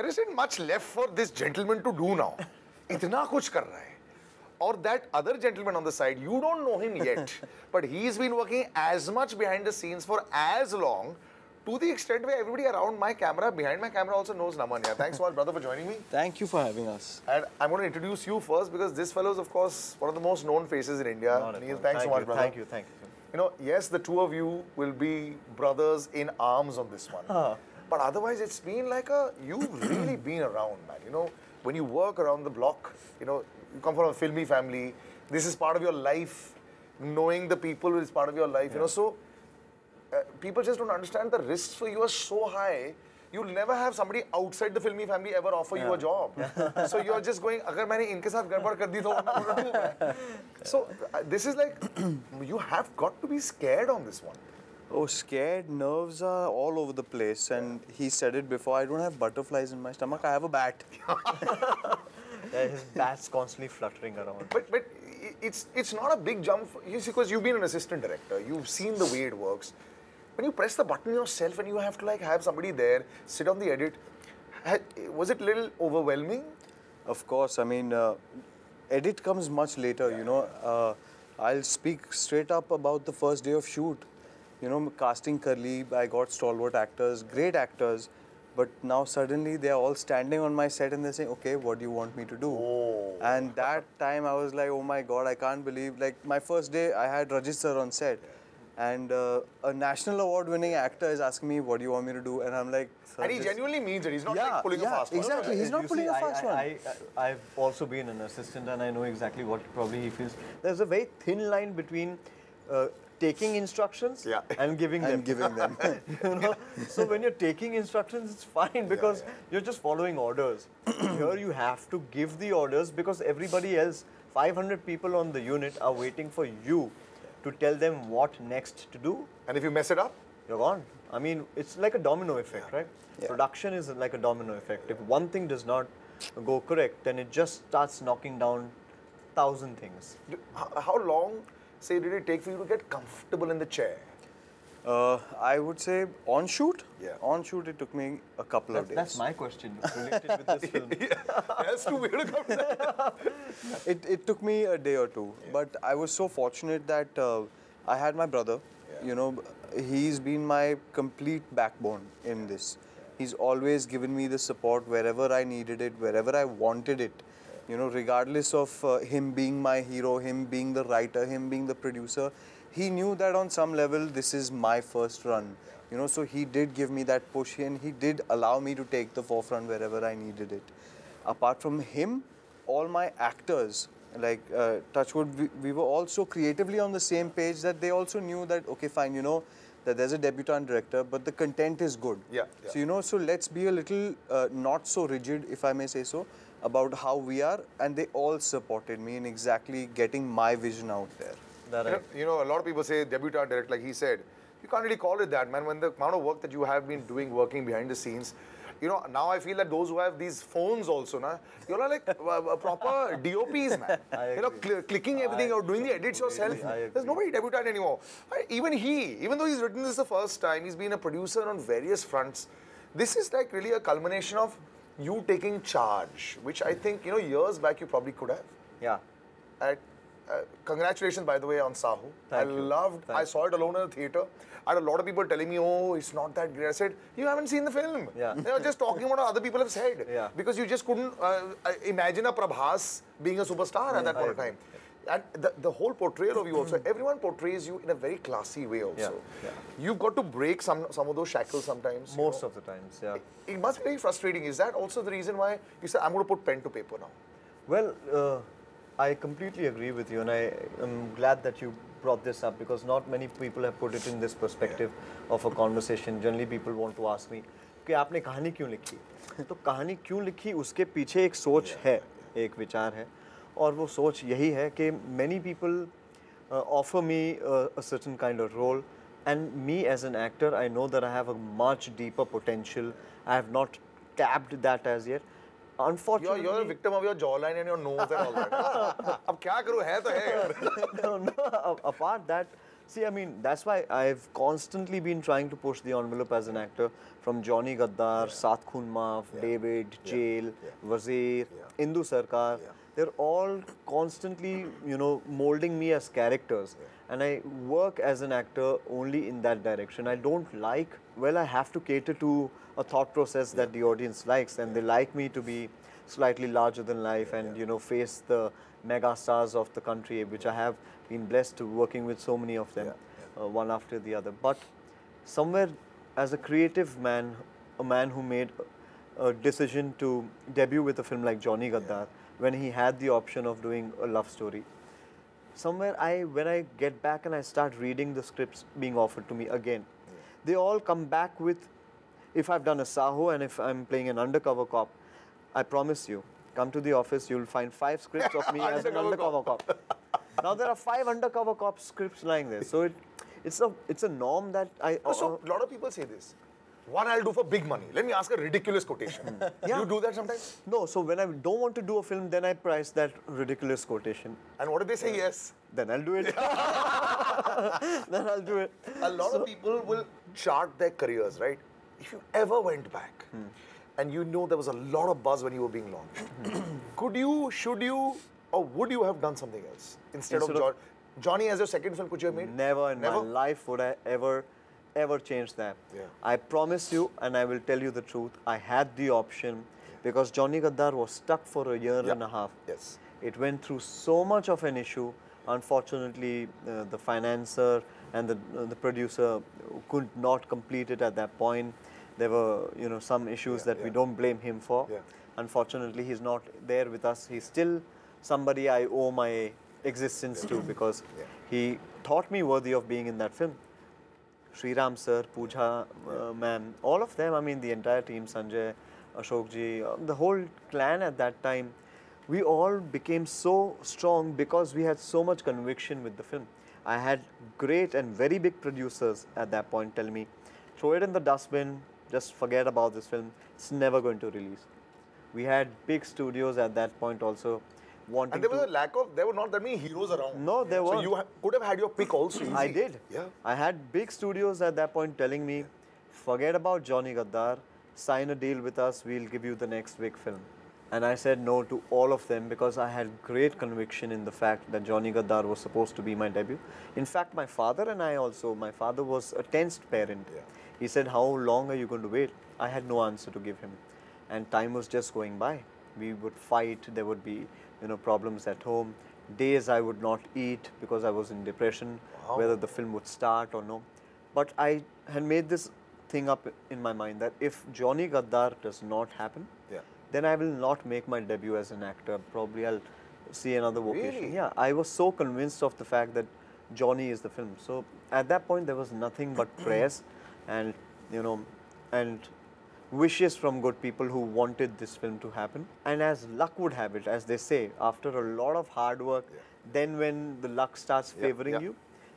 there isn't much left for this gentleman to do now. इतना कुछ कर रहा है. Or that other gentleman on the side, you don't know him yet, but he's been working as much behind the scenes for as long, to the extent where everybody around my camera, behind my camera also knows Naman. Yeah, thanks so much, brother, for joining me. Thank you for having us. And I'm going to introduce you first because this fellow is, of course, one of the most known faces in India. Neil, thanks so much, brother. Thank you. You know, yes, the two of you will be brothers in arms on this one. But otherwise, it's been like you've really been around, man. You know, when you work around the block, you know, you come from a filmy family. This is part of your life. Knowing the people is part of your life. Yeah. You know, so people just don't understand the risks for you are so high. You'll never have somebody outside the filmy family ever offer you a job. So you're just going, agar maine inke saath gadbad kar di to what do I? So this is like, you have got to be scared on this one. Oh, scared, nerves are all over the place. And he said it before, I don't have butterflies in my stomach, I have a bat. His bat's constantly fluttering around. But it's not a big jump, because you've been an assistant director, you've seen the way it works. When you press the button yourself and you have to like have somebody there, sit on the edit, was it a little overwhelming? Of course, I mean, edit comes much later, you know. I'll speak straight up about the first day of shoot. You know, casting Curly, I got stalwart actors, great actors, but now suddenly they're all standing on my set and they're saying, okay, what do you want me to do? Oh. And that time I was like, oh my God, I can't believe, like my first day I had Rajit sir on set. And a national award winning actor is asking me, what do you want me to do? And I'm like, and he genuinely means it. He's not like pulling a fast one. Exactly. He's not pulling a fast one. I've also been an assistant and I know exactly what probably he feels. There's a very thin line between taking instructions and giving them. You know? So when you're taking instructions, it's fine because you're just following orders. Here you have to give the orders because everybody else, 500 people on the unit are waiting for you to tell them what next to do. And if you mess it up, you're gone. I mean, it's like a domino effect, right? Yeah. Production is like a domino effect. If one thing does not go correct, then it just starts knocking down 1,000 things. How long, say, did it take for you to get comfortable in the chair? I would say on shoot. Yeah. On shoot, it took me a couple of days. That's my question related with this film. That's too weird to come there. It took me a day or two, but I was so fortunate that I had my brother. You know, he's been my complete backbone in this. He's always given me the support wherever I needed it, wherever I wanted it. You know, regardless of him being my hero, him being the writer, him being the producer, he knew that on some level this is my first run. You know, so he did give me that push and he did allow me to take the forefront wherever I needed it. Apart from him, all my actors, like Touchwood, we were also creatively on the same page that they also knew that, okay, fine, you know, that there's a debutant director, but the content is good. So, you know, so let's be a little not so rigid, if I may say so, about how we are. And they all supported me in exactly getting my vision out there. You know, a lot of people say debutant director, like he said. You can't really call it that, man. When the amount of work that you have been doing, working behind the scenes, you know, now I feel that those who have these phones also, na, you're like proper DOPs, man. You know, clicking everything out, doing the edits yourself. There's nobody debutant anymore. Even though he's written this the first time, he's been a producer on various fronts. This is like really a culmination of you taking charge, which I think, you know, years back you probably could have. Yeah. Congratulations, by the way, on Sahu. I saw it alone in the theatre. I had a lot of people telling me, oh, it's not that great. I said, you haven't seen the film. Yeah. They were just talking about what other people have said. Yeah. Because you just couldn't imagine a Prabhas being a superstar at that point of time. And the whole portrayal of you also, everyone portrays you in a very classy way also. You've got to break some of those shackles sometimes. Most of the times, yeah. It must be very frustrating. Is that also the reason why you said, I'm going to put pen to paper now? Well, I completely agree with you, and I am glad that you brought this up because not many people have put it in this perspective of a conversation. Generally, people want to ask me, कि आपने कहानी क्यों लिखी? तो कहानी क्यों लिखी? उसके पीछे एक सोच है, एक विचार है, और वो सोच यही है कि many people offer me a certain kind of role, and me as an actor, I know that I have a much deeper potential. I have not tapped that as yet. Unfortunately, you're a victim of your jawline and your nose and all that. अब क्या करूँ है तो है. No, apart that, See, I mean, that's why I've constantly been trying to push the envelope as an actor, from Johnny Gaddar, Saath Khoon Maaf, David, Jail, Wazir, Indu Sarkar. They're all constantly, you know, molding me as characters. And I work as an actor only in that direction. I don't like, well, I have to cater to a thought process that the audience likes, and they like me to be slightly larger than life and, you know, face the mega stars of the country, which I have been blessed to working with so many of them, one after the other. But somewhere, as a creative man, a man who made a decision to debut with a film like Johnny Gaddar, when he had the option of doing a love story, somewhere when I get back and I start reading the scripts being offered to me again, they all come back with, if I've done a Saho and if I'm playing an undercover cop, I promise you, come to the office, you'll find 5 scripts of me as an undercover cop. Now there are 5 undercover cop scripts lying there. So it's a norm that So a lot of people say this. One I'll do for big money. Let me ask a ridiculous quotation. You do that sometimes? No, so when I don't want to do a film, then I price that ridiculous quotation. And what if they say yes? Then I'll do it. Then I'll do it. A lot of people will chart their careers, right? If you ever went back and you know there was a lot of buzz when you were being launched, could you, should you, or would you have done something else instead of Johnny as your second film? Could you have made? Never in my life would I ever change that. I promise you, and I will tell you the truth, I had the option because Johnny Gaddar was stuck for a year and a half. Yes. It went through so much of an issue. Unfortunately, the financer and the producer could not complete it at that point. There were, you know, some issues that we don't blame him for. Unfortunately, he's not there with us. He's still somebody I owe my existence to because he thought me worthy of being in that film. Sriram sir, Pooja ma'am, all of them, I mean the entire team, Sanjay, Ashok ji, the whole clan at that time, we all became so strong because we had so much conviction with the film. I had great and very big producers at that point tell me, throw it in the dustbin, just forget about this film, it's never going to release. We had big studios at that point also wanting and there was a lack of, there were not that many heroes around. No, there weren't. So you could have had your pick also easy. I did. Yeah. I had big studios at that point telling me, forget about Johnny Gaddar, sign a deal with us, we'll give you the next big film. And I said no to all of them because I had great conviction in the fact that Johnny Gaddar was supposed to be my debut. In fact, my father and I also, my father was a tensed parent. He said, how long are you going to wait? I had no answer to give him. And time was just going by. We would fight, there would be, you know, problems at home. Days I would not eat because I was in depression, whether the film would start or no. But I had made this thing up in my mind that if Johnny Gaddar does not happen, then I will not make my debut as an actor. Probably I'll see another vocation. Really? Yeah, I was so convinced of the fact that Johnny is the film. So at that point there was nothing but prayers and, you know, and wishes from good people who wanted this film to happen. And as luck would have it, as they say, after a lot of hard work, then when the luck starts favoring you,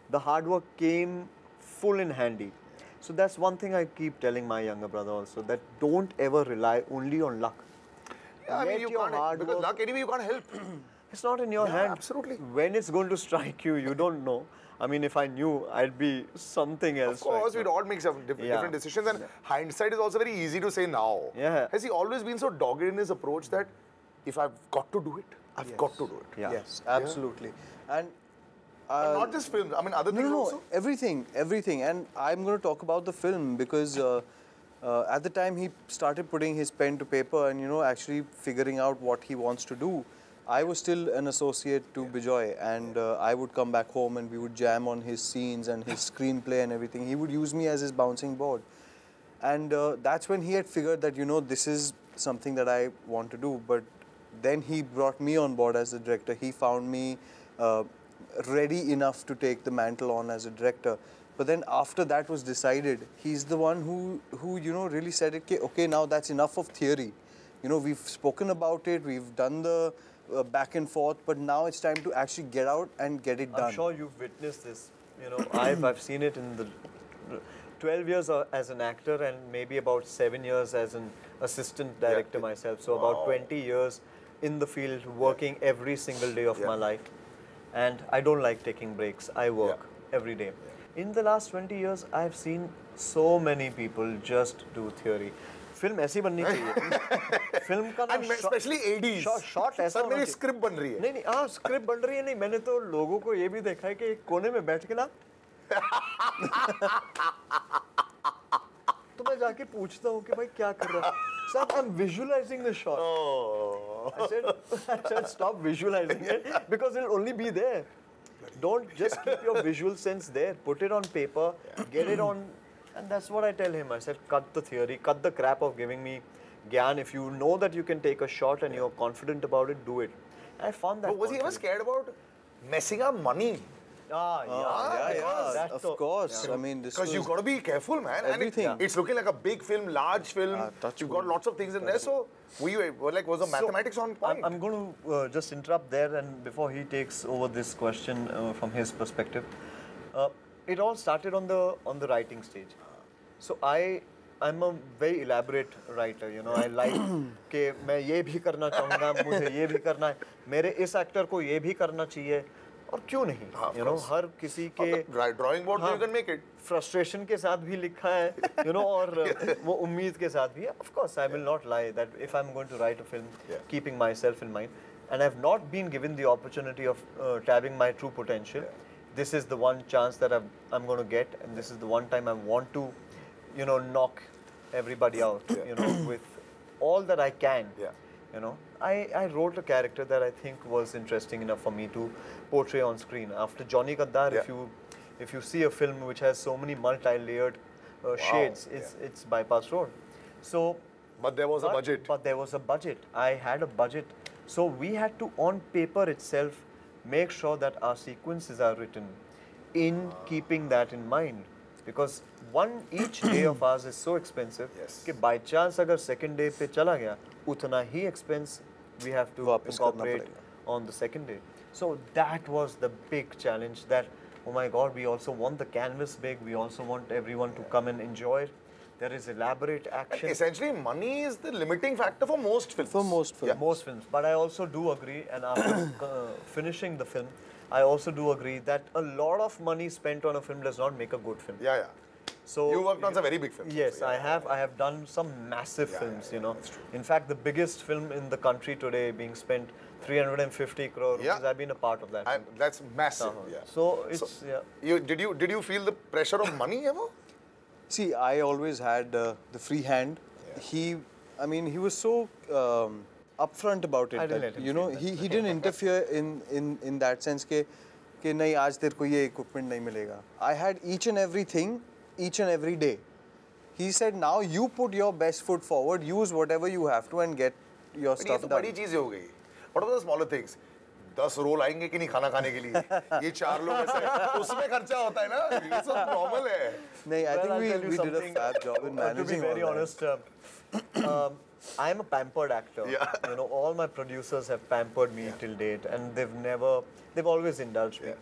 the hard work came full in handy. So that's one thing I keep telling my younger brother also, that don't ever rely only on luck. Yeah, I mean, you can't, because luck anyway you can't help. It's not in your hand. Absolutely. When it's going to strike you, you don't know. I mean, if I knew, I'd be something else. Of course, we'd all make some different decisions, and hindsight is also very easy to say now. Has he always been so dogged in his approach that if I've got to do it, I've got to do it? Yes, absolutely. And not just films, I mean other things also? Everything. And I'm going to talk about the film because at the time he started putting his pen to paper and, you know, actually figuring out what he wants to do. I was still an associate to Bijoy, and I would come back home and we would jam on his scenes and his screenplay and everything. He would use me as his bouncing board. And that's when he had figured that, you know, this is something that I want to do. But then he brought me on board as the director. He found me ready enough to take the mantle on as a director. But then after that was decided, he's the one who you know, really said, okay, now that's enough of theory. You know, we've spoken about it, we've done the back and forth, but now it's time to actually get out and get it done. I'm sure you've witnessed this. You know, I've seen it in the 12 years as an actor and maybe about 7 years as an assistant director myself. So about 20 years in the field, working every single day of my life. And I don't like taking breaks. I work every day. In the last 20 years, I've seen so many people just do theory. Film ऐसी बननी चाहिए. Film का ना especially 80s. Shot ऐसा sir मेरी script बन रही है. नहीं हाँ स्क्रिप्ट बन रही है. नहीं मैंने तो लोगों को ये भी देखा है कि एक कोने में बैठ के ना तो मैं जाके पूछता हूँ कि भाई क्या कर रहा है. Sir, I'm visualizing the shot. Oh. I said stop visualizing it because it'll only be there. Don't just keep your visual sense there. Put it on paper, get it on. And that's what I tell him. I said, cut the theory, cut the crap of giving me gyan. If you know that you can take a shot and you're confident about it, do it. I found that. But was he ever scared about messing up money? Yeah, of course. I mean, this because you've got to be careful, man. Everything. And it's looking like a big film, large film. You've got lots of things in there. So, was the mathematics on point? I'm going to just interrupt there, and before he takes over this question from his perspective, it all started on the writing stage. So I'm a very elaborate writer, you know. I like कि मैं ये भी करना चाहूँगा, मुझे ये भी करना है, मेरे इस एक्टर को ये भी करना चाहिए, और क्यों नहीं? You know, हर किसी के drawing board you can make it. Frustration के साथ भी लिखा है, you know, और वो उम्मीद के साथ भी. Of course, I will not lie that if I'm going to write a film, keeping myself in mind, and I've not been given the opportunity of tapping my true potential. This is the one chance that I'm going to get, and this is the one time I want to, you know, knock everybody out, you know, with all that I can. You know, I wrote a character that I think was interesting enough for me to portray on screen. After Johnny Gaddar, if you see a film which has so many multi-layered shades, it's Bypass Road. So, but there was a budget. But there was a budget. I had a budget, so we had to, on paper itself, make sure that our sequences are written in keeping that in mind. Because each day of ours is so expensive that by chance agar second day pe chala gaya, utna hi expense we have to incorporate on the second day. So that was the big challenge that, oh my God, we also want the canvas big, we also want everyone to come and enjoy it. There is elaborate action. Essentially, money is the limiting factor for most films. For most films. Most films. But I also do agree, and after finishing the film, I also do agree that a lot of money spent on a film does not make a good film. So you worked on some very big films. Yes, I have done some massive films, you know. In fact, the biggest film in the country today being spent 350 crore rupees, I've been a part of that. And that's massive. So it's did you feel the pressure of money ever? See, I always had the free hand. He was so upfront about it. That, you know, he didn't interfere in that sense कि नहीं आज तेरे को ये equipment नहीं मिलेगा. I had each and everything, each and every day. He said, now you put your best foot forward, use whatever you have to and get your stuff done. बड़ी चीजें हो गई. What are the smaller things? 10 role आएंगे कि नहीं खाना खाने के लिए? ये 4 लोग ऐसे उसमें खर्चा होता है ना? ये सब normal है. नहीं, I think we did a fab job in managing. To be very honest, I am a pampered actor. You know, all my producers have pampered me till date, and they've always indulged me.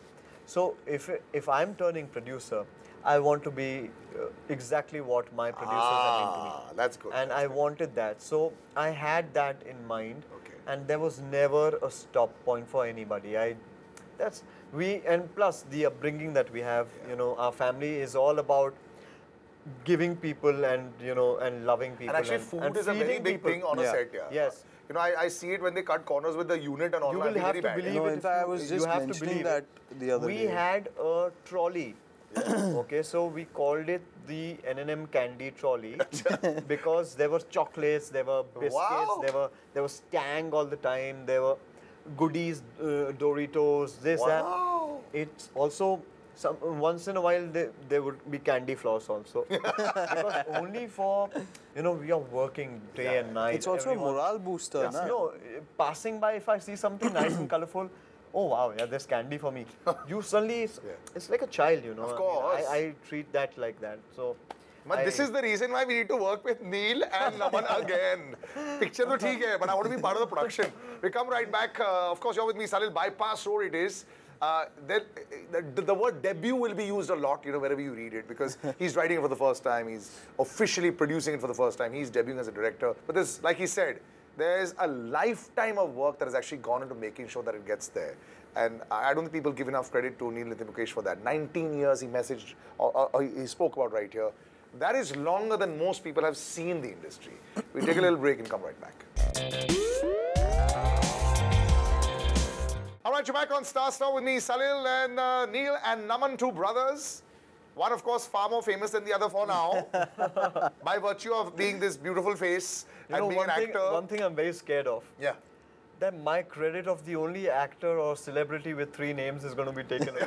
So if I'm turning producer, I want to be exactly what my producers have been to me. That's good. And I wanted that. So I had that in mind. And there was never a stop point for anybody. And plus the upbringing that we have, you know, our family is all about giving people and, you know, and loving people. And actually food is a very big thing on a set, Yes. You know, I see it when they cut corners with the unit and all that. You will have to believe it. In fact, I was just mentioning that the other day. We had a trolley. Okay, so we called it the N&M candy trolley because there were chocolates, there were biscuits, there was Tang all the time, there were goodies, Doritos, this, that. It's also, once in a while there would be candy floss also. Because only for, you know, we are working day and night. It's also a morale booster. You know, passing by, if I see something nice and colorful, oh wow, there's candy for me. You suddenly, it's like a child, you know. Of course. I treat that like that. So, but this is the reason why we need to work with Neil and Naman again. Picture to theek hai, but I want to be part of the production. We come right back. Of course, you're with me, Salil. Bypass Road it is. The word debut will be used a lot, you know, wherever you read it, because he's writing it for the first time. He's officially producing it for the first time. He's debuting as a director. But this, like he said, there's a lifetime of work that has actually gone into making sure that it gets there. And I don't think people give enough credit to Naman Nitin Mukesh for that. 19 years he messaged, or he spoke about right here. That is longer than most people have seen the industry. We'll take a little break and come right back. All right, you're back on Star with me, Salil and Neil and Naman, two brothers. One, of course, far more famous than the other for now, by virtue of being this beautiful face and being an actor. One thing I'm very scared of. Yeah. That my credit of the only actor or celebrity with 3 names is going to be taken away.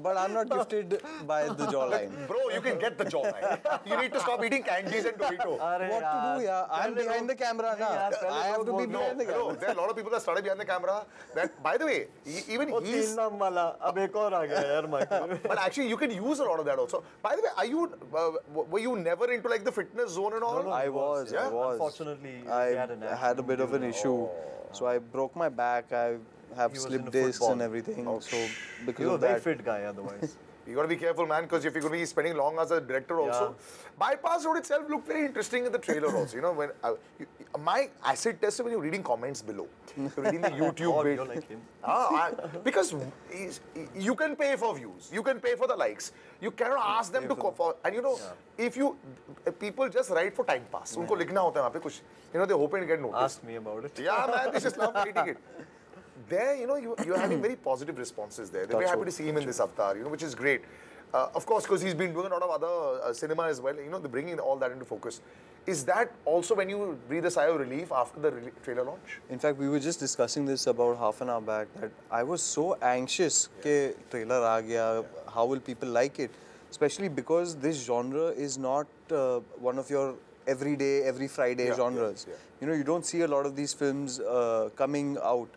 But I'm not gifted by the jawline. Bro, you can get the jawline. You need to stop eating candies and Dorito. What to do, yeah? I'm behind the camera now. I have to be behind the camera. No, there are a lot of people that started behind the camera. That, by the way, even he's... But actually, you can use a lot of that also. By the way, are you were you never into like the fitness zone and all? No, I was. Unfortunately, I had a bit of an issue. So I broke my back. I have slipped discs and everything. So because you're of a very that, fit guy otherwise. You got to be careful, man, because if you're going to be spending long as a director also. Bypass Road itself looked very interesting in the trailer also. You know, when my acid test is when you're reading comments below. You're reading the YouTube bit. You're like him. Because you can pay for views. You can pay for the likes. You cannot ask them to... And you know, if you... People just write for time pass. Unko likhna hota hai wahan pe kuch. You know, they're hoping to get noticed. Ask me about it. Yeah, man, they just love writing it. There, you know, you're having very positive responses there. They're very happy to see him in this avatar, you know, which is great. Of course, because he's been doing a lot of other cinema as well, you know, they're bringing all that into focus. Is that also when you breathe a sigh of relief after the trailer launch? in fact, we were just discussing this about half an hour back, that I was so anxious ke trailer aa gaya, how will people like it? Especially because this genre is not one of your everyday, every Friday genres. You know, you don't see a lot of these films coming out.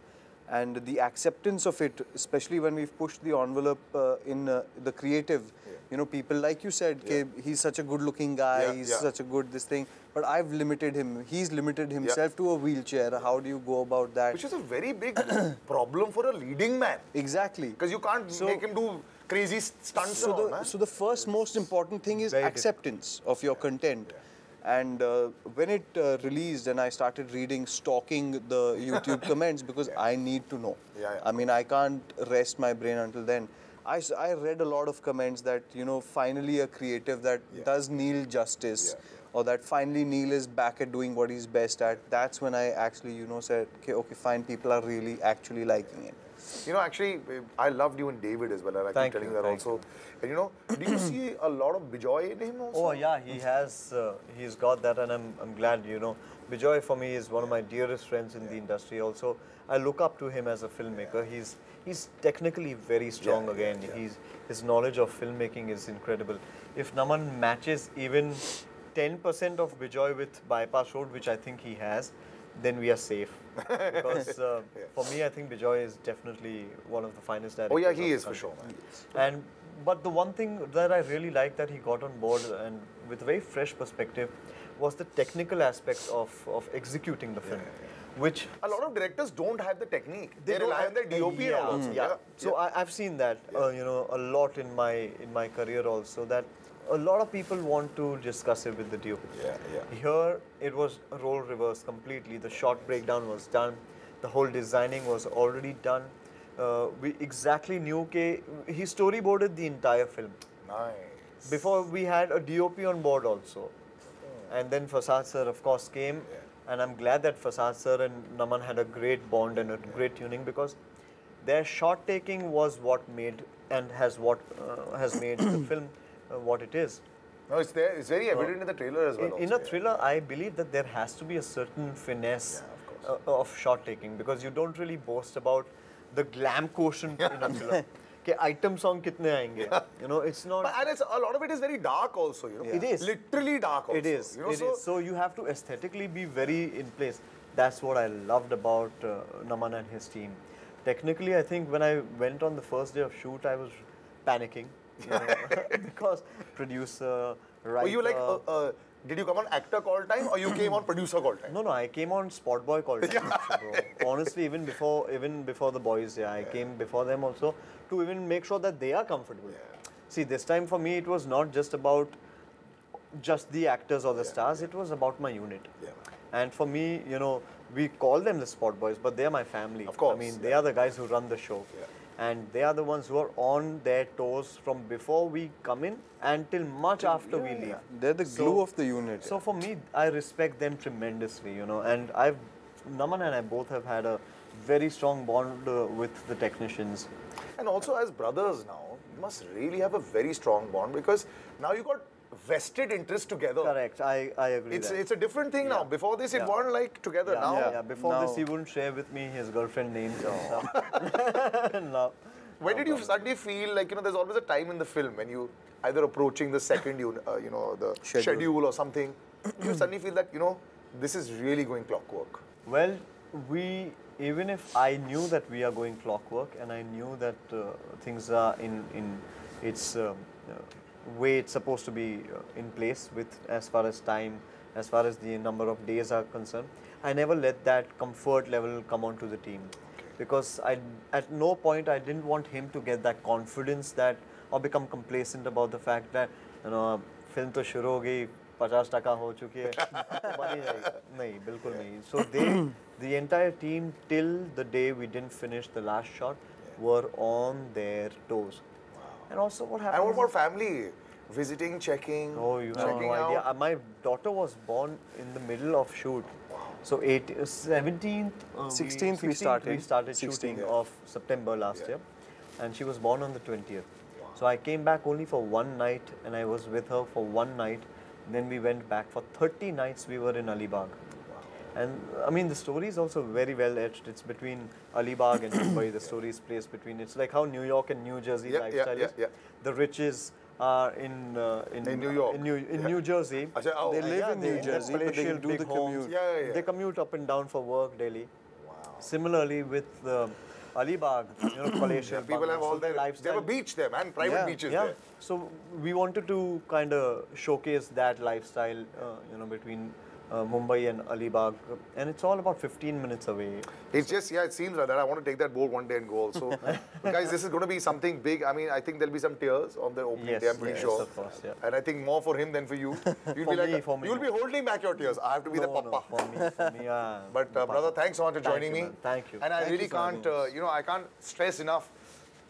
And the acceptance of it, especially when we've pushed the envelope in the creative, you know, people like you said, he's such a good-looking guy, he's such a good this thing, but I've limited him. He's limited himself to a wheelchair. How do you go about that? Which is a very big problem for a leading man. Exactly. Because you can't make him do crazy stunts and all, man. So the first most important thing is acceptance of your content. And when it released and I started stalking the YouTube comments because I need to know. I mean, I can't rest my brain until then. I read a lot of comments that, you know, finally a creative that does Neil justice or that finally Neil is back at doing what he's best at. That's when I actually, you know, said, okay, fine, people are really actually liking it. You know, actually, I loved you in David as well. I keep telling you that also. And you know, do you see a lot of Bijoy in him also? Oh yeah, he has. He's got that, and I'm glad. You know, Bijoy for me is one of my dearest friends in the industry. Also, I look up to him as a filmmaker. He's technically very strong again. His knowledge of filmmaking is incredible. If Naman matches even 10% of Bijoy with Bypass Road, which I think he has, then we are safe. Because for me, I think Bijoy is definitely one of the finest directors. Oh yeah, he is for sure, man. But the one thing that I really liked that he got on board and with a very fresh perspective was the technical aspects of executing the film. Which a lot of directors don't have the technique. They rely on their DOP also. So I've seen that you know, a lot in my career also, that a lot of people want to discuss it with the DOP. Here it was a role reverse completely. The shot breakdown was done. The whole designing was already done. We exactly knew he storyboarded the entire film. Nice. Before we had a DOP on board also. And then Fasad sir of course came. And I'm glad that Fasad sir and Naman had a great bond and a great tuning, because their shot taking was what made and has made the film what it is. No, it's there. It's very evident in the trailer as well. In a thriller, I believe that there has to be a certain finesse of shot taking, because you don't really boast about the glam quotient in a thriller. Item song kitne aayenge? You know, it's not. And it's a lot of it is very dark also. You know, it is literally dark. Also, it is. You know, it is. So you have to aesthetically be very in place. That's what I loved about Naman and his team. Technically, I think when I went on the first day of shoot, I was panicking, you know, because producer, writer. Were you like? Did you come on actor call time or you came on producer call time? No, I came on spot boy call time. Bro. Honestly, even before the boys, I came before them also to even make sure that they are comfortable. See, this time for me, it was not just about just the actors or the stars. It was about my unit. And for me, you know, we call them the spot boys, but they're my family. Of course, I mean, they are the guys who run the show. And they are the ones who are on their toes from before we come in until much after we leave. They're the glue of the unit. So for me, I respect them tremendously, you know, and Naman and I both have had a very strong bond with the technicians. And also as brothers now, you must really have a very strong bond because now you got vested interest together. Correct, I agree. It's a different thing now. Before this, it weren't like together. Now, before this, he wouldn't share with me his girlfriend names and stuff. No. When did you suddenly feel like, you know, there's always a time in the film when you either approaching the second, you know, the schedule or something, you suddenly feel that, you know, this is really going clockwork. Well, even if I knew that we are going clockwork and I knew that things are in its way it's supposed to be in place with as far as time, as far as the number of days are concerned, I never let that comfort level come onto the team. Because at no point I didn't want him to get that confidence that or become complacent about the fact that, you know, film to shuru ho gayi, 50% ho chuki hai, bani jayegi. Nahi, bilkul nahi. So the entire team till the day we didn't finish the last shot were on their toes. And also what happened? And what about family? Visiting, checking, oh, you have no idea. My daughter was born in the middle of shoot. So 17th, 16th we started shooting of September last year, and she was born on the 20th. So I came back only for one night, and I was with her for one night. Then we went back for 30 nights. We were in Alibag, and I mean the story is also very well etched. It's between Alibag and Mumbai. The story is placed between. It's like how New York and New Jersey lifestyle is. The riches are in New York, in New Jersey. They live in New Jersey, but they do the commute. They commute up and down for work daily. Similarly with Alibag, you know, palatial. People have all their lifestyle. They have a beach there, man. Private beaches there. So we wanted to kind of showcase that lifestyle, you know, between Mumbai and Alibag, and it's all about 15 minutes away. It's just, it seems like that. I want to take that boat one day and go also. But guys, this is going to be something big. I mean, I think there'll be some tears on the opening day, I'm pretty sure. Of course, And I think more for him than for you. You'll you'll be holding back your tears. I have to be the papa. No, for me, But brother, thanks so much for joining me. Thank you. And I really can't, you know, I can't stress enough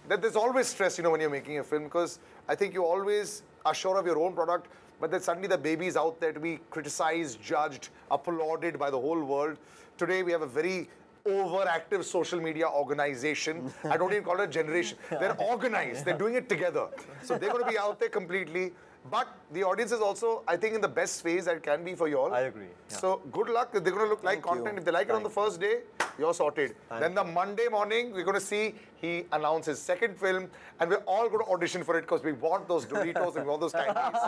that there's always stress, you know, when you're making a film, because I think you always are sure of your own product, but then suddenly the baby is out there to be criticized, judged, applauded by the whole world. Today we have a very overactive social media organization. I don't even call it a generation. They're organized. They're doing it together. So they're going to be out there completely. But the audience is also, I think, in the best phase that it can be for you all. I agree. So good luck. They're going to look like content. If they like it on the first day, you're sorted. Then the Monday morning, we're going to see he announces his second film, and we're all going to audition for it because we want those Doritos and we want those candies.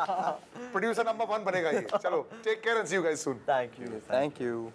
Producer number 1 banega ye. Chalo, take care and see you guys soon. Thank you. Thank you.